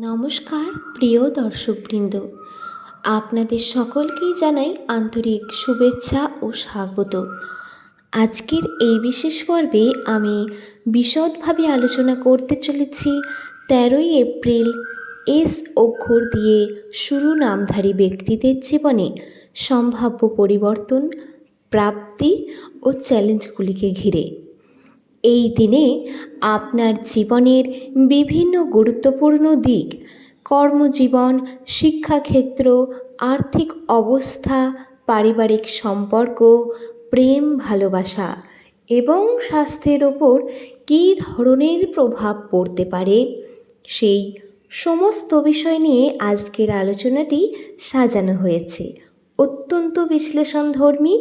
নমস্কার প্রিয় দর্শকবৃন্দ, আপনাদের সকলকেই জানাই আন্তরিক শুভেচ্ছা ও স্বাগত। আজকের এই বিশেষ পর্বে আমি বিশদভাবে আলোচনা করতে চলেছি 13ই এপ্রিল এস অক্ষর দিয়ে শুরু নামধারী ব্যক্তিদের জীবনে সম্ভাব্য পরিবর্তন, প্রাপ্তি ও চ্যালেঞ্জগুলিকে ঘিরে। এই দিনে আপনার জীবনের বিভিন্ন গুরুত্বপূর্ণ দিক, কর্মজীবন, শিক্ষাক্ষেত্র, আর্থিক অবস্থা, পারিবারিক সম্পর্ক, প্রেম, ভালোবাসা এবং স্বাস্থ্যের ওপর কী ধরনের প্রভাব পড়তে পারে, সেই সমস্ত বিষয় নিয়ে আজকের আলোচনাটি সাজানো হয়েছে অত্যন্ত বিশ্লেষণধর্মী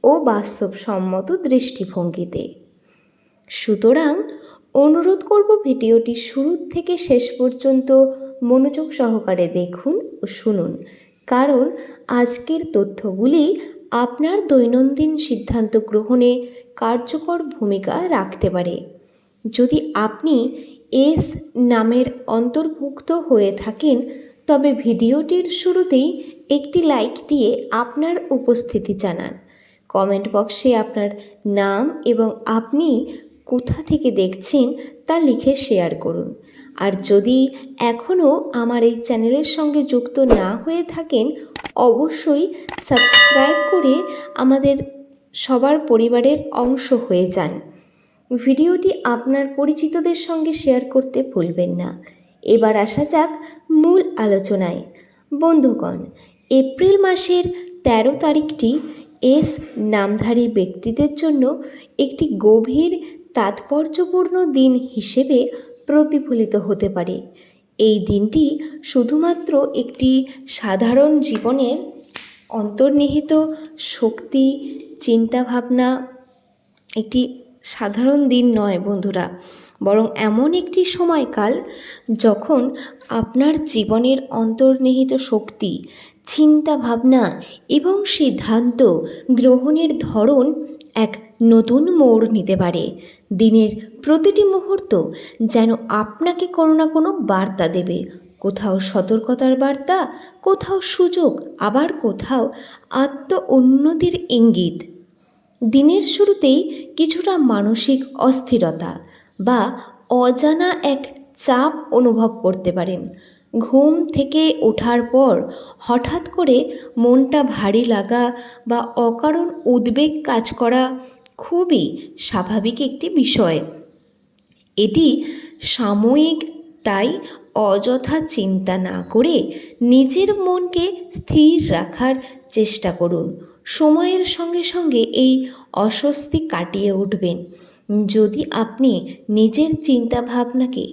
ও বাস্তবসম্মত দৃষ্টিভঙ্গিতে। সুতরাং অনুরোধ করব ভিডিওটি শুরু থেকে শেষ পর্যন্ত মনোযোগ সহকারে দেখুন ও শুনুন, কারণ আজকের তথ্যগুলি আপনার দৈনন্দিন সিদ্ধান্ত গ্রহণে কার্যকর ভূমিকা রাখতে পারে। যদি আপনি এস নামের অন্তর্ভুক্ত হয়ে থাকেন, তবে ভিডিওটির শুরুতেই একটি লাইক দিয়ে আপনার উপস্থিতি জানান। কমেন্ট বক্সে আপনার নাম এবং আপনি কোথা থেকে দেখছেন তা লিখে শেয়ার করুন। আর যদি এখনও আমার এই চ্যানেলের সঙ্গে যুক্ত না হয়ে থাকেন, অবশ্যই সাবস্ক্রাইব করে আমাদের সবার পরিবারের অংশ হয়ে যান। ভিডিওটি আপনার পরিচিতদের সঙ্গে শেয়ার করতে ভুলবেন না। এবার আসা যাক মূল আলোচনায়। বন্ধুগণ, এপ্রিল মাসের 13 তারিখটি এস নামধারী ব্যক্তিদের জন্য একটি গভীর তাৎপর্যপূর্ণ দিন হিসেবে প্রতিফলিত হতে পারে। এই দিনটি শুধুমাত্র একটি সাধারণ জীবনের অন্তর্নিহিত শক্তি, চিন্তাভাবনা একটি সাধারণ দিন নয় বন্ধুরা, বরং এমন একটি সময়কাল যখন আপনার জীবনের অন্তর্নিহিত শক্তি, চিন্তাভাবনা এবং সিদ্ধান্ত গ্রহণের ধরন এক নতুন মোড় নিতে পারে। দিনের প্রতিটি মুহূর্ত যেন আপনাকে কোনো না কোনো বার্তা দেবে, কোথাও সতর্কতার বার্তা, কোথাও সুযোগ, আবার কোথাও আত্ম উন্নতির ইঙ্গিত। দিনের শুরুতেই কিছুটা মানসিক অস্থিরতা বা অজানা এক চাপ অনুভব করতে পারেন। ঘুম থেকে ওঠার পর হঠাৎ করে মনটা ভারী লাগা বা অকারণ উদ্বেগ কাজ করা খুবই স্বাভাবিক একটি বিষয়। এটি সাময়িক, তাই অযথা চিন্তা না করে নিজের মনকে স্থির রাখার চেষ্টা করুন। সময়ের সঙ্গে সঙ্গে এই অস্বস্তি কাটিয়ে উঠবেন যদি আপনি নিজের চিন্তাভাবনাকে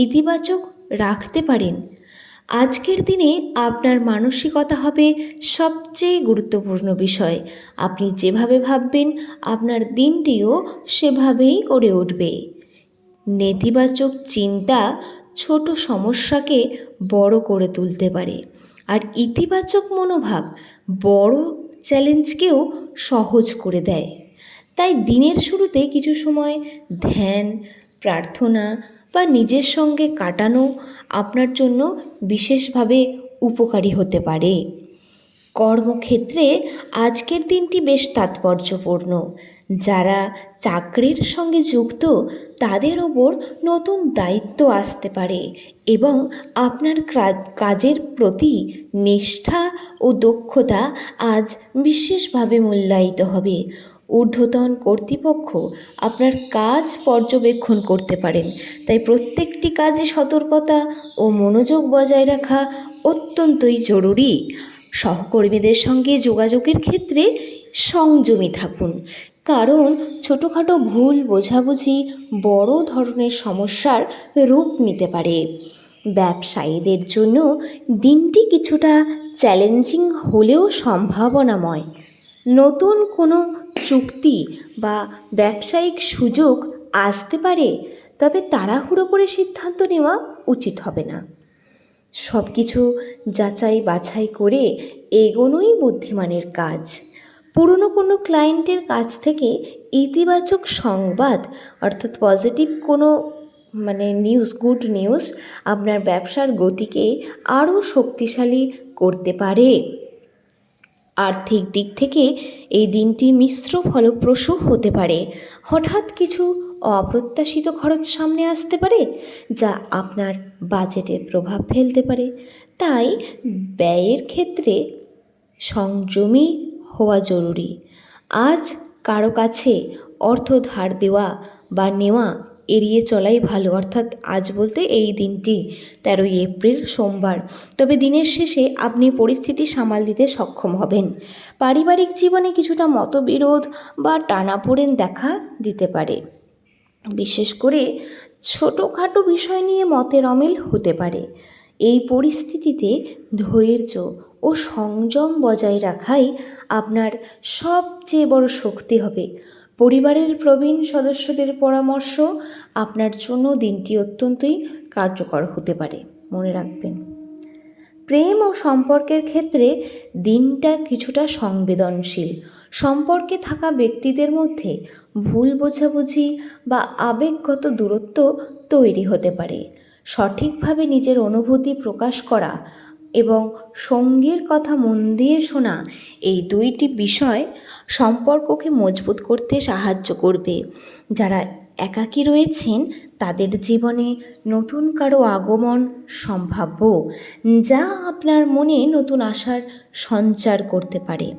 ইতিবাচক রাখতে পারেন। আজকের দিনে আপনার মানসিকতা হবে সবচেয়ে গুরুত্বপূর্ণ বিষয়। আপনি যেভাবে ভাববেন, আপনার দিনটিও সেভাবেই গড়ে উঠবে। নেতিবাচক চিন্তা ছোট সমস্যাকে বড় করে তুলতে পারে, আর ইতিবাচক মনোভাব বড় চ্যালেঞ্জকেও সহজ করে দেয়। তাই দিনের শুরুতে কিছু সময় ধ্যান, প্রার্থনা বা নিজের সঙ্গে কাটানো আপনার জন্য বিশেষভাবে উপকারী হতে পারে। কর্মক্ষেত্রে আজকের দিনটি বেশ তাৎপর্যপূর্ণ। যারা চাকরির সঙ্গে যুক্ত, তাদের ওপর নতুন দায়িত্ব আসতে পারে এবং আপনার কাজের প্রতি নিষ্ঠা ও দক্ষতা আজ বিশেষভাবে মূল্যায়িত হবে। ঊর্ধ্বতন কর্তৃপক্ষ আপনার কাজ পর্যবেক্ষণ করতে পারেন, তাই প্রত্যেকটি কাজে সতর্কতা ও মনোযোগ বজায় রাখা অত্যন্তই জরুরি। সহকর্মীদের সঙ্গে যোগাযোগের ক্ষেত্রে সংযমী থাকুন, কারণ ছোটোখাটো ভুল বোঝাবুঝি বড় ধরনের সমস্যার রূপ নিতে পারে। ব্যবসায়ীদের জন্য দিনটি কিছুটা চ্যালেঞ্জিং হলেও সম্ভাবনাময়। নতুন কোনো চুক্তি বা ব্যবসায়িক সুযোগ আসতে পারে, তবে তাড়াহুড়ো করে সিদ্ধান্ত নেওয়া উচিত হবে না। সব কিছু যাচাই বাছাই করে এগোনোই বুদ্ধিমানের কাজ। পুরনো কোনো ক্লায়েন্টের কাছ থেকে ইতিবাচক সংবাদ অর্থাৎ পজিটিভ কোনো গুড নিউজ আপনার ব্যবসার গতিকে আরও শক্তিশালী করতে পারে। আর্থিক দিক থেকে এই দিনটি মিশ্র ফলপ্রসূ হতে পারে। হঠাৎ কিছু অপ্রত্যাশিত খরচ সামনে আসতে পারে, যা আপনার বাজেটে প্রভাব ফেলতে পারে। তাই ব্যয়ের ক্ষেত্রে সংযমী হওয়া জরুরি। আজ কারো কাছে অর্থ ধার দেওয়া বা নেওয়া এড়িয়ে চলাই ভালো, অর্থাৎ আজ বলতে এই দিনটি 13ই এপ্রিল সোমবার। তবে দিনের শেষে আপনি পরিস্থিতি সামাল দিতে সক্ষম হবেন। পারিবারিক জীবনে কিছুটা মতবিরোধ বা টানাপোড়েন দেখা দিতে পারে। বিশেষ করে ছোটোখাটো বিষয় নিয়ে মতের অমিল হতে পারে। এই পরিস্থিতিতে ধৈর্য ও সংযম বজায় রাখাই আপনার সবচেয়ে বড় শক্তি হবে। পরিবারের প্রবীণ সদস্যদের পরামর্শ আপনার জন্য দিনটি অত্যন্তই কার্যকর হতে পারে। মনে রাখবেন, প্রেম ও সম্পর্কের ক্ষেত্রে দিনটা কিছুটা সংবেদনশীল। সম্পর্কে থাকা ব্যক্তিদের মধ্যে ভুল বোঝাবুঝি বা আবেগগত দূরত্ব তৈরি হতে পারে। সঠিকভাবে নিজের অনুভূতি প্রকাশ করা এবং সঙ্গীর কথা মন দিয়ে শোনা, এই দুইটি বিষয় সম্পর্ককে মজবুত করতে সাহায্য করবে। যারা একাকী রয়েছেন তাদের জীবনে নতুন কারো আগমন সম্ভাব্য, যা আপনার মনে নতুন আশার সঞ্চার করতে পারে।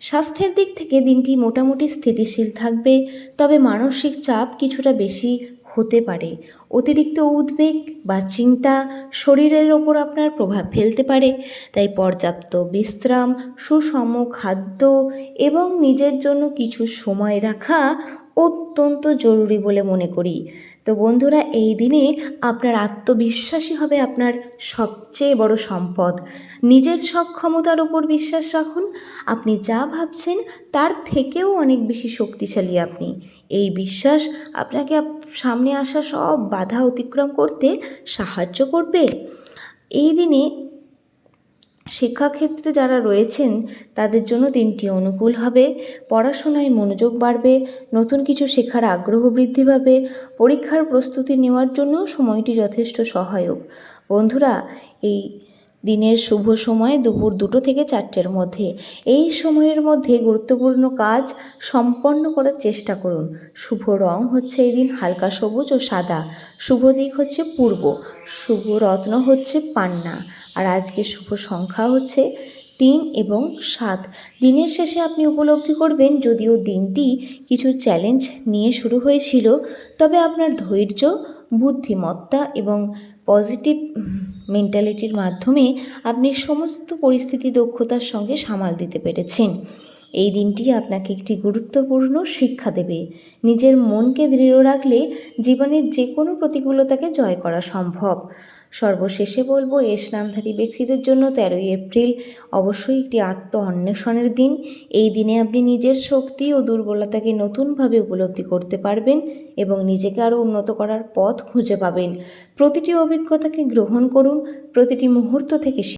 স্বাস্থ্যের দিক থেকে দিনটি মোটামুটি স্থিতিশীল থাকবে, তবে মানসিক চাপ কিছুটা বেশি হতে পারে। অতিরিক্ত উদ্বেগ বা চিন্তা শরীরের ওপর আপনার প্রভাব ফেলতে পারে। তাই পর্যাপ্ত বিশ্রাম, সুষম খাদ্য এবং নিজের জন্য কিছু সময় রাখা অত্যন্ত জরুরি বলে মনে করি। তো বন্ধুরা, এই দিনে আপনার আত্মবিশ্বাসী হবে আপনার সবচেয়ে বড় সম্পদ। নিজের সক্ষমতার উপর বিশ্বাস রাখুন। আপনি যা ভাবছেন তার থেকেও অনেক বেশি শক্তিশালী আপনি। এই বিশ্বাস আপনাকে সামনে আসা সব বাধা অতিক্রম করতে সাহায্য করবে। এই দিনে শিক্ষাক্ষেত্রে যারা রয়েছেন তাদের জন্য দিনটি অনুকূল হবে। পড়াশোনায় মনোযোগ বাড়বে, নতুন কিছু শেখার আগ্রহ বৃদ্ধি পাবে। পরীক্ষার প্রস্তুতি নেওয়ার জন্য সময়টি যথেষ্ট সহায়ক। বন্ধুরা, এই দিনের শুভ সময় দুপুর 2টো থেকে 4টের মধ্যে। এই সময়ের মধ্যে গুরুত্বপূর্ণ কাজ সম্পন্ন করার চেষ্টা করুন। শুভ রং হচ্ছে এই দিন হালকা সবুজ ও সাদা। শুভ দিক হচ্ছে পূর্ব। শুভ রত্ন হচ্ছে পান্না। আর আজকে শুভ সংখ্যা হচ্ছে 3 এবং 7। দিনের শেষে আপনি উপলব্ধি করবেন, যদিও দিনটি কিছু চ্যালেঞ্জ নিয়ে শুরু হয়েছিল, তবে আপনার ধৈর্য, বুদ্ধিমত্তা এবং পজিটিভ মেন্টালিটির মাধ্যমে আপনি সমস্ত পরিস্থিতি দক্ষতার সঙ্গে সামাল দিতে পেরেছেন। এই দিনটি আপনাকে একটি গুরুত্বপূর্ণ শিক্ষা দেবে। নিজের মনকে দৃঢ় রাখলে জীবনের যে কোনো প্রতিকূলতাকে জয় করা সম্ভব। সর্বশেষে বলবো, এস নামধারী ব্যক্তিদের জন্য 13ই এপ্রিল অবশ্যই একটি আত্ম অন্বেষণের দিন। এই দিনে আপনি নিজের শক্তি ও দুর্বলতাকে নতুনভাবে উপলব্ধি করতে পারবেন এবং নিজেকে আরও উন্নত করার পথ খুঁজে পাবেন। প্রতিটি অভিজ্ঞতাকে গ্রহণ করুন, প্রতিটি মুহূর্ত থেকে